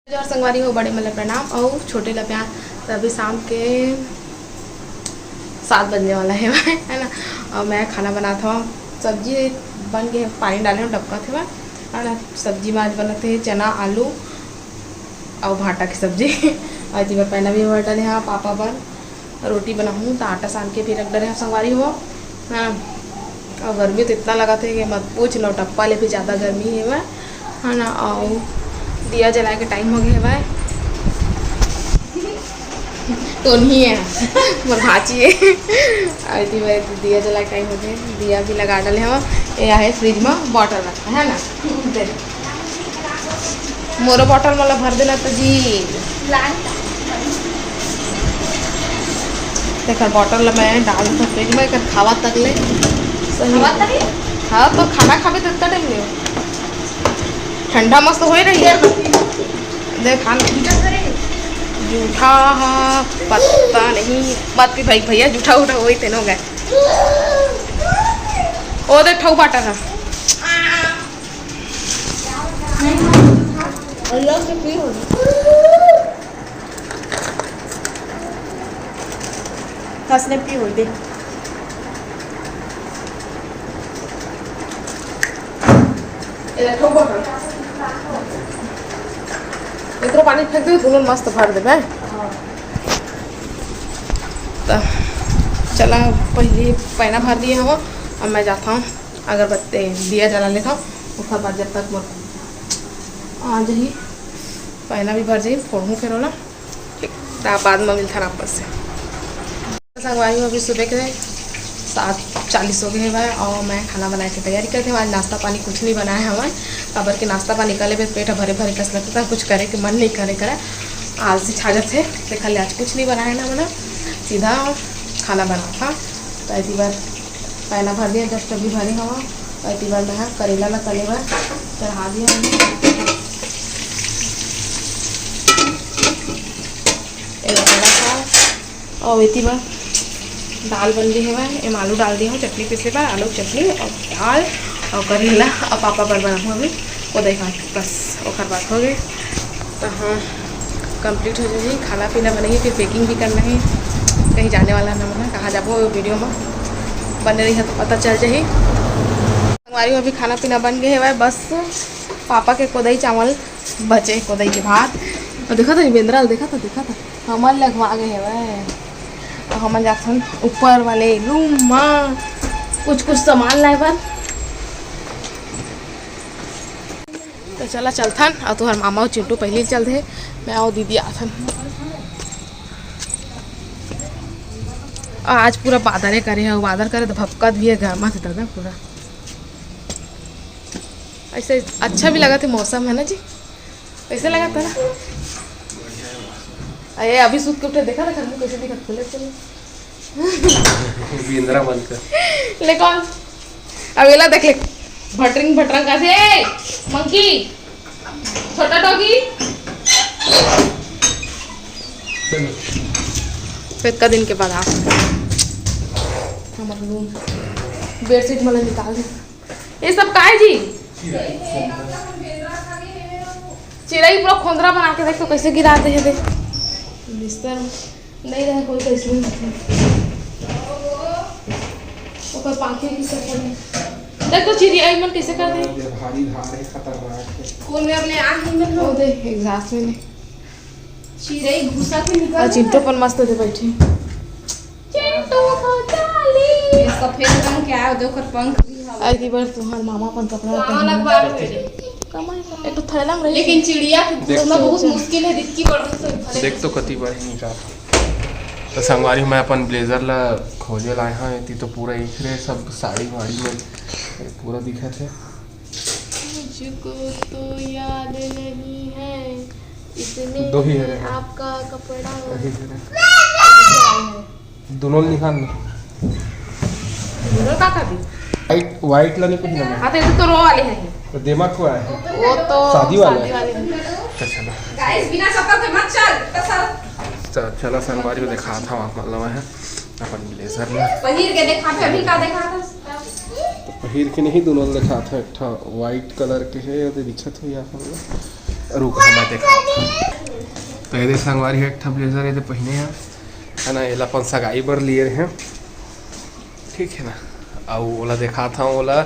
और संगवारी हो बड़े मतलब प्रणाम और छोटे ला प्यार। तो अभी शाम के 7 बजने वाला है ना। और मैं खाना बनाता हूँ, सब्जी बन गए, पानी डाले हूँ डबका थे है ना। सब्जी में आज बनाते हैं चना आलू और भाटा की सब्जी आज मैं पहना भी हुआ डाले हाँ पापा बन रोटी बनाऊँ तो आटा सान के फिर रख डाले संगवारी हो हाँ। और गर्मी तो इतना लगा था कि मत पूछ लो, टप्पा ले भी ज़्यादा गर्मी है ना। और दिया जलाए के टाइम हो गया है तो नहीं है मोर भाची है आई भाई दिया जलाए के टाइम हो गया, दिया भी लगा डाले हम। ये है फ्रिज में बॉटल रखा है ना, मोरो बॉटल मतलब भर देना तो जी देखा बॉटल मैं डाल दूँ फ्रिज में कर खावा तक ले सही। हाँ तो खाना खावे तो इतना टाइम ले ठंडा मस्त हो रही है देख जूठा पत्ता नहीं बात भी भाई भैया जूठा उठा वही तेनो गए ओ देख ठऊ बाटा था हंसने पी हो दे इतना पानी फेंक दे दोनों मस्त भर दे मैं तो चला पहले पैना भर दिए हम। अब मैं जाता हूँ अगरबत्ती दिया जला लेता हूँ, उसके बाद जब तक आ जाइए पैना भी भर जाइए फोड़ूँ फिर होला ठीक बाद में मिलता है आपस से। संगवारी अभी सुबह के 7:40 हो गए हैं और मैं खाना बनाने की तैयारी करते हैं। आज नाश्ता पानी कुछ नहीं बनाया है हमारे खबर के नाश्ता पानी निकले हुए पेट भरे भरे कस लगता है, कुछ करे कि मन नहीं करे आलसी छाजत है देखा ले आज कुछ नहीं बनाया ना मैंने सीधा खाना बना था। तो ऐसी बार पहला भर दिया जस्ट अभी भरी हवा तो ऐसी बार मैं करेला ला तले हुआ चढ़ा दिया और इतनी बार दाल बन रही है मैं आलू डाल दी हूँ चटनी पिछले बार आलू चटनी और दाल और करेला और पापा पर बनाऊँ अभी वो देखा बस और बात हो गई। तो हाँ कंप्लीट हो जाएगी खाना पीना बनेगी फिर पैकिंग भी करना है, कहीं जाने वाला ना होना कहाँ जाबो वीडियो में बने रही है तो पता चल जाए। हमारी अभी खाना पीना बन गए है वह बस पापा के कोदई चावल बचे कोदई के भात और देखा था बेंद्राल देखा था हमारे लगवा गए है वह हम जाते ऊपर वाले रूम में कुछ सामान लाए बार तो चला चलथन और तुम्हारे मामा और चिंटू पहले ही चलते मैं और दीदी आथन। और आज पूरा बादल करे है बादल करे तो भपकत भी है गर्मा से दादा पूरा ऐसे अच्छा भी लगा था मौसम है ना जी कैसे लगा था ना। अरे अभी सूत के उठे देखा था घर में कैसे दिखा खुले चले इंदिरा बंद कर ले कौन अवेला देख ले भटरिंग का से मंकी छोटा डॉगी फिर का दिन के बाद आ हमारा रूम बेडशीट मतलब निकाल दे ये सब का है जी चिड़ई पूरा खोंदरा बना के देख तो कैसे गिराते हैं देख बिस्तर नहीं रहे कोई तो इसलिए ऊपर पंखे की सब देख तो चिड़िया मन कैसे कर दे भारी धार है खतरनाक है कौन में अपने आँख ही में हो दे एग्जॉस्ट में चिड़ई घुसा के निकल चिंटू पर मस्त दे बैठे चिंटू को चाली सफेद रंग के आयो देखो पंख आज की बार तुम्हार मामा अपन कपड़ा पहन एक तो थैला में लेकिन चिड़िया उतना बहुत मुश्किल है दिक्की पड़ देख तो कति बार ही निकाल तो संगवारी मैं अपन ब्लेजर ला खोजे लाए हाँ इतनी तो पूरा एक रे सब साड़ी वाड़ी में पूरा दिखा थे मुझको तो याद नहीं है इसमें दो ही है आपका कपड़ा दोनों निकाल दोनों का भी वाइट ला नहीं पहना मैं हाँ तो रो वाले हैं तो दिमाग को आया है वो तो शादी वाला तो चलो गाइस बिना चप्पल के मत चल चलो संगवारी को दिखा था मतलब है अपन ब्लेजर में पहिर के देखा था अभी का देखा था तो पहिर के नहीं दोनों दिखा था एक वाइट कलर के है दिखत हो या रुक मैं देखा तो ये संगवारी है एक ठा ब्लेजर ये पहने हैं है ना, ये अपन सगाई बर लिए हैं, ठीक है ना। और ओला देखा था, ओला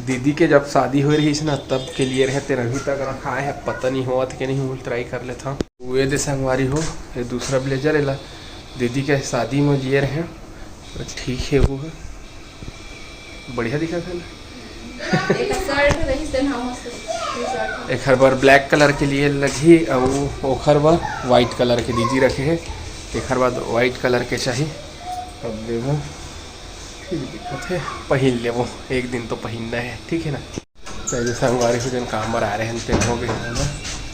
दीदी के जब शादी हो रही है ना तब के लिए रहे, तेरा अभी तक रखा है, पता नहीं हुआ था कि नहीं, वो ट्राई कर लेता हूँ। ये दे संगवारी हो, ये दूसरा ब्लेजर एला दीदी के शादी में लिए रहे, तो ठीक है, वो बढ़िया दिखा था ना। एक हर बार ब्लैक कलर के लिए लगी और ओखर बार वाइट कलर के दीदी रखे हैं, एक हर बार वाइट कलर के चाहिए। अब देखो ठीक दिक्कत है, पहन ले वो एक दिन तो पहनना है, ठीक है ना। पहले संगवारी को जन काम पर आ रहे हैं तेन हो गए है ना,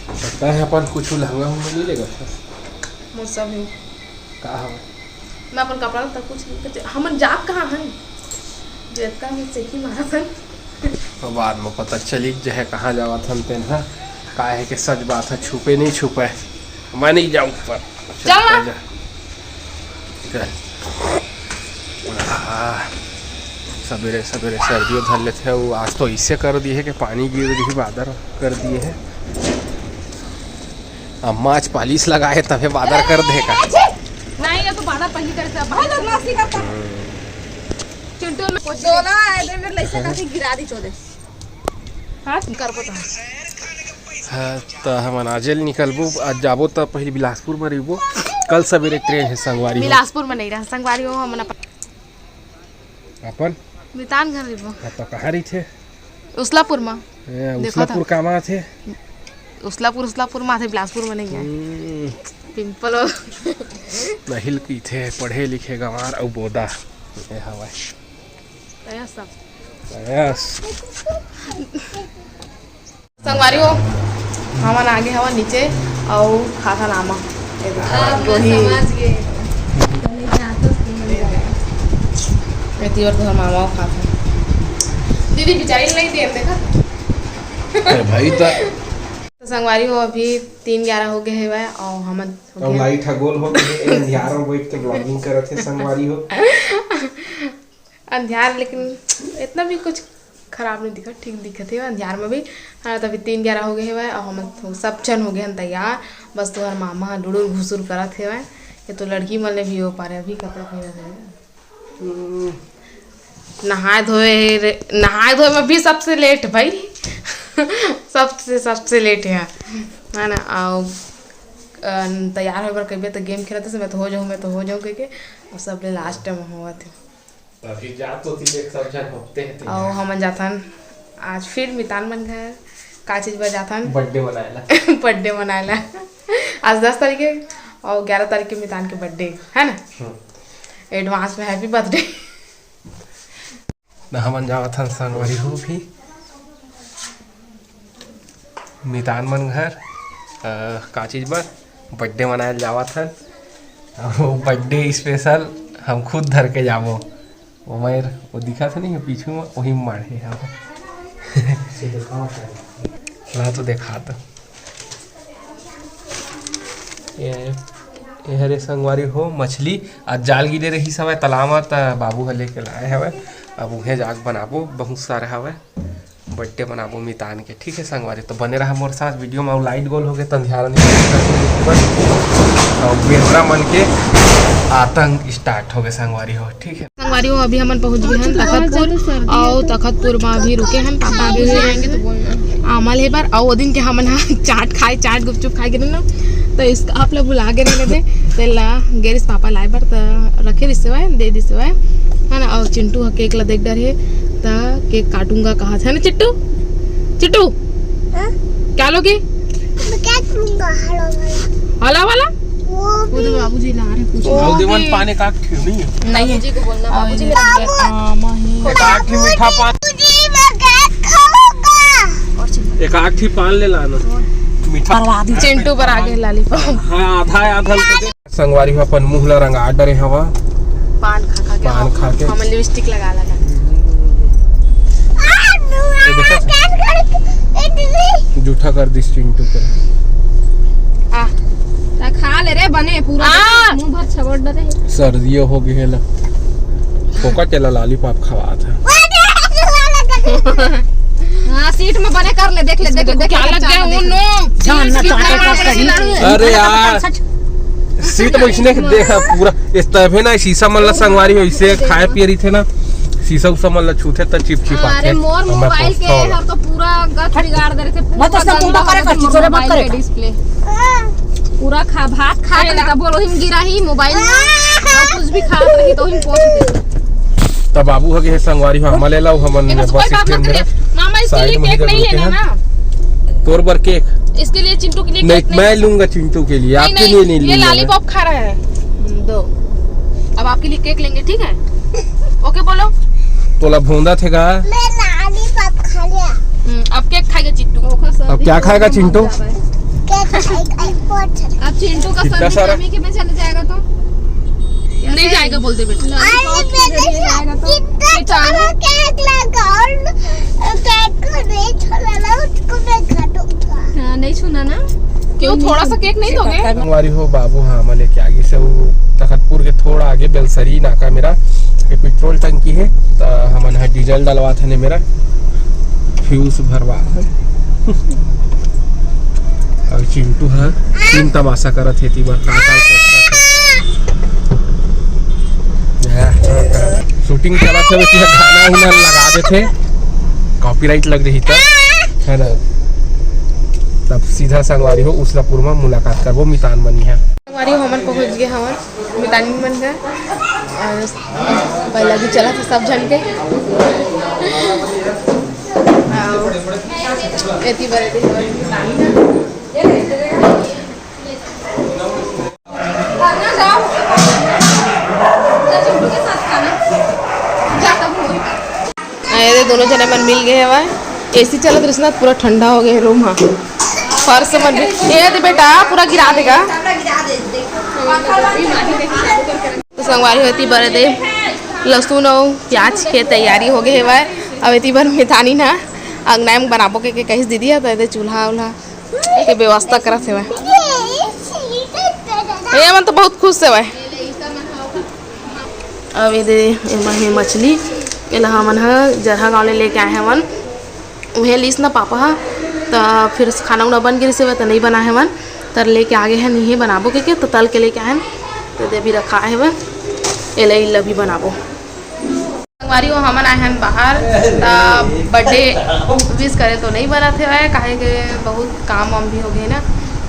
पता है अपन कुछ लहंगा उंगा नहीं लेगा मोर सब है का हम मैं अपन कपड़ा तक कुछ हमन जाग कहाँ हैं जेता में से ही मारा था। तो बाद में पता चली जो है कहाँ जावा था तेन है, का है कि सच बात है, छुपे नहीं छुपा है, मैं नहीं जाऊँ ऊपर, चल सवेरे सवेरे सर्दियों धर लेते हैं। वो आज तो इससे कर दिए है कि पानी गिर रही बादर कर दिए है, अम्मा आज पालिश लगाए तभी बादर कर देगा। नहीं ये तो बादर पहली करता बादर नासी करता चिंटू में दोला है मेरे लइसे काफी गिरा दी चोदे हां कर पता हाँ तो हम अनाजेल निकलबो, आज जाबो तो पहले बिलासपुर में रहबो, कल सवेरे ट्रेन है संगवारी। बिलासपुर में नहीं रहा संगवारी हो, हम अपन मितान घर रहबो। तो कहाँ रही थे? उसलापुर में। उसलापुर का माँ थे? उसलापुर में थे, बिलासपुर में नहीं है। पिंपल नहिल की थे, पढ़े लिखे गंवार और बोदा ये हवा सब यस संगवारी हो हमन आगे हवा नीचे और खाता नामा वही एती और तो मामा खाता दीदी बेचारी नहीं दे देखा भाई तो संगवारी हो अभी 3:11 हो गए है और हमन अब लाइट गोल हो गए, अंधियार में बैठ के ब्लॉगिंग करत है संगवारी हो। अंधियार लेकिन इतना भी कुछ खराब नहीं दिखा, ठीक दिखत है अंधियार में भी। हाँ तभी 3:11 हो गए है और हम सब चन हो गए हैं तैयार, बस तुम्हार मामा डुडुर घुसुर करत है। ये तो लड़की मन ले भी हो पा रहे, अभी कपड़ा पहना है, नहाए धोए में भी सबसे लेट भाई सबसे लेट है ना। और तैयार हो कभी तो गेम खेलते मैं तो हो जाऊँ कह के, और सब ले लास्ट में हुआ थे अभी जा तो देख सब जन होते हैं और हम जाथन आज फिर मितान मन घर का चीज पर जाथन बर्थडे मनाएला आज 10 तारीख है और 11 तारीख के मितान के बर्थडे है ना, एडवांस में हैप्पी बर्थडे। ना हमन जावत हन संगवारी हो भी मितान मन घर का चीज पर बर्थडे मनाए जावत हन, और बर्थडे स्पेशल हम खुद धर के जाबो, वो मेर वो दिखा था नहीं पीछू में वही मारे हम ला तो देखा तो ये हरे संगवारी हो मछली आज जाल गिरे रही सब तालाब में, तो बाबू ह लेके लाए हवे, अब उन्हें जाग बनाबो, बहुत सारे हवे बर्थडे बनाबो मितान के, ठीक है संगवारी। तो बने रहा मोर साथ वीडियो में, लाइट गोल हो गए तो अंधियारा और बेहरा मन के आतंक स्टार्ट हो गए संगवारी हो, ठीक है संगवारी हो। अभी हम पहुंच गए हैं तखतपुर और तखतपुर में अभी रुके हैं, पापा अभी भी आएंगे तो आमल है बार और दिन के हम चाट गुपचुप खाए गिरे ना, तो इसका आप लोग बुला के रहने दे तेला गेरिस पापा लाए बार तो रखे रिसवा दे दी सिवाय है ना। और चिंटू हा केक ला देख डर है तो केक काटूंगा कहा था ना चिट्टू क्या लोगे हला वाला वो तो बाबूजी ला रहे कुछ और देवन पानी का नहीं है, नहीं जी को बोलना बाबूजी ले आमा है एक आठ मीठा पान एक आठ ही पान ले लाना मीठा चिंटू पर आगे लॉलीपॉप हाँ आधा संगवारी में अपन मुंह ला रंगा डरे हवा पान खा के हम लिपस्टिक लगा जूठा कर दी चिंटू पे खा ले रे बने पूरा मुंह भर छबड़ डरे सर्दियों हो गई है ला फोका चला लॉलीपॉप खवा था हां सीट में बने कर ले, देख ले देख ले क्या लग गया वो नो। अरे यार सीट बैठने के देख पूरा इस तबे ना शीशा मन संगवारी हो इसे खाए पिए रही थे ना शीशा उसा मन छूटे तो चिप चिपा अरे मोर मोबाइल के हम तो पूरा गच बिगाड़ दे रहे थे। मत तो सब कुंडा करे कर छोरे मत करे डिस्प्ले पूरा खा भात खा के तब बोलो हिम गिरा ही मोबाइल में और कुछ भी खा रही तो हिम पोछ दे तब बाबू हगे संगवारी हो हमले लाओ हमन बस स्टैंड में मामा इसके लिए केक नहीं लेना ना, तोर बर केक इसके लिए चिंटू के लिए नहीं केक मैं लूंगा चिंटू के लिए आपके लिए नहीं ये लूंगा। लॉलीपॉप खा रहा है दो, अब आपके लिए केक लेंगे ठीक है। ओके बोलो तोला भूंदा थे का मैं लॉलीपॉप खा लिया। अब केक खाएगा चिंटू। अब क्या खाएगा चिंटू? केक खाएगा बहुत सारा। अब चिंटू का कितना सर्दी सारा? गर्मी के में चले जाएगा तो नहीं जाएगा बोलते बेटा। अरे मैंने कितना सारा केक लगा और केक को नहीं छोड़ा ना, उसको मैं काटूंगा। हाँ नहीं छूना ना। क्यों थोड़ा सा केक नहीं दोगे? संगवारी हो बाबू हाँ मले के आगे से वो तखतपुर के थोड़ा आगे बेलसरी नाका मेरा ये पेट्रोल टंकी है तो हमन है डीजल डलवा थे ने मेरा फ्यूज भरवा है और चिंटू है तीन तमाशा करत है ती बार शूटिंग करा थे कि गाना उना लगा देते कॉपीराइट लग रही था है ना। तब सीधा संगवारी हो उसलापुर में मुलाकात करबो मितान बनी है। हमारी हमन पहुंच गए हमन मितानी बन गए और पहला भी चला था सब जन के एती बरे थे हमारी मितानी ना दोनों जने मन मिल गए हवा एसी चलत रही पूरा ठंडा हो गया रूम। हाँ फर्श मन भी ये दे बेटा पूरा गिरा देगा तो संगवारी होती बड़े दे लहसुन और प्याज के तैयारी हो गए है। अब इतनी बार मितानी ना अंगना में बनाबो के कहीं दीदी है तो चूल्हा उल्हा के व्यवस्था करत है। ये मन तो बहुत खुश है। अब ये मछली ये हमन जरहा गाँव लेके आए हैं मन वह लीस ना पापा हा तो फिर खाना उना बन गई से तो नहीं बना है मन तर लेके आगे हैं नहीं बनाबो के तो तल के लेके आए तो दे भी रखा है वह एल भी बनाबो। हमारी वो हमन आए हैं बाहर बर्थडे विश करे तो नहीं बना थे वह काहे के बहुत काम वाम भी हो गए ना,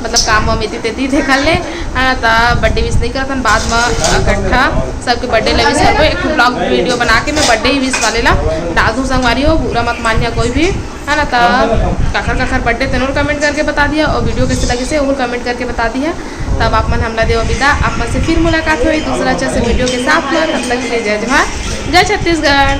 मतलब काम वाम इतनी तेती देखल ले तो बर्थडे विश नहीं करतन बाद में इकट्ठा सबके बर्थडे ले विश करबो। एक ब्लॉग वीडियो बना के मैं बर्थडे ही विश वाले ला डाल दूँ संगवारी हो बुरा मत मानिया कोई भी है ना। तो काखर बर्थडे तेनोर कमेंट करके बता दिया और वीडियो कैसे लगी से और कमेंट करके बता दिया। तब आप मन हमला देव विदा आप मन से फिर मुलाकात हुई दूसरा अच्छा से वीडियो के साथ में। तब तक जय जवाहर जय छत्तीसगढ़।